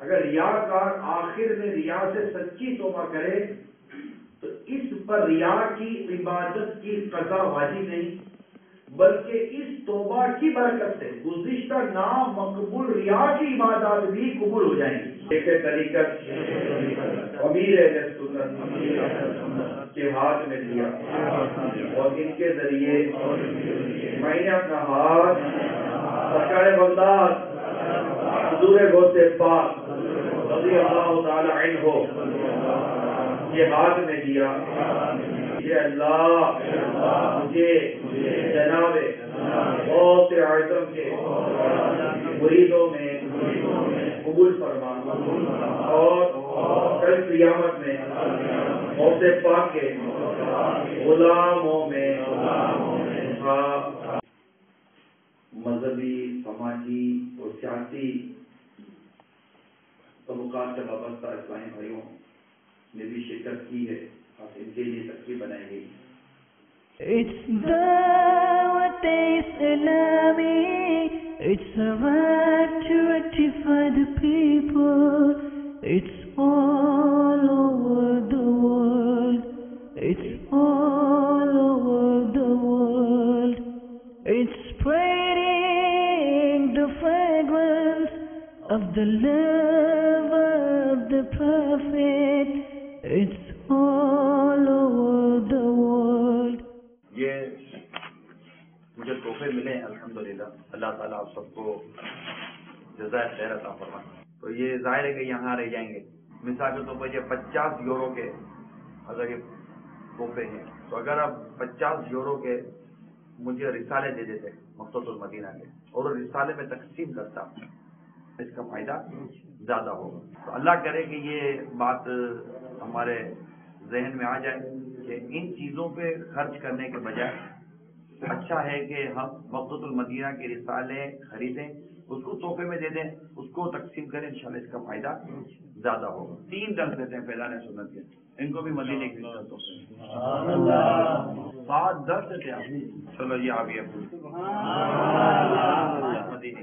اگر ریاکار آخر میں ریا سے سچی توبہ کرے تو اس پر ریا کی عبادت کی قضا واجب نہیں، بلکہ اس توبہ کی برکت سے گزشتہ نامقبول ریا کی عبادات بھی قبول ہو جائیں گی۔ ایک طریقت امیر اہل سنت کے ہاتھ میں دیا اور ان کے ذریعے میں نے اپنا ہاتھ سرکار بغداد حضور غوث پاک رضی اللہ تعالی عنہ یہ ہاتھ میں دیا۔ یہ اللہ مجھے جناب غوث اعظم کے مریدوں میں قبول فرما اور کل قیامت میں غوث پاک کے غلاموں میں مذہبی، سماجی اور سیاسی طبقات سے وابستہ اسلامی بھائیوں نے بھی شرکت کی ہے اور ان کے لیے تقریب بنائی گئی۔ It's Dawat Islami, it's a right to rectify the people, it's all over the world, it's all over the world, it's spreading the fragrance of the love of the Prophet, it's all over the world. یہ مجھے تحفے ملے ہیں الحمدللہ، اللہ تعالیٰ آپ سب کو جزائے خیر عطا فرمائے۔ تو یہ ظاہر ہے کہ یہاں رہ جائیں گے، مثال کے طور پر یہ 50 یورو کے اگر یہ تحفے ہیں تو اگر آپ 50 یورو کے مجھے رسالے دے دیتے مقصد المدینہ کے اور وہ رسالے میں تقسیم کرتا، اس کا فائدہ زیادہ ہوگا۔ تو اللہ کرے کہ یہ بات ہمارے ذہن میں آ جائے کہ ان چیزوں پہ خرچ کرنے کے بجائے اچھا ہے کہ ہم مقصد المدینہ کے رسالے خریدیں، اس کو تحفے میں دے دیں، اس کو تقسیم کریں، انشاءاللہ اس کا فائدہ زیادہ ہوگا۔ 3 ڈنگ دیتے ہیں فیضان سنت کے، ان کو بھی مدینے کی تحفے 7-10 دیتے ہیں۔ چلو یہ آ گیا مدینے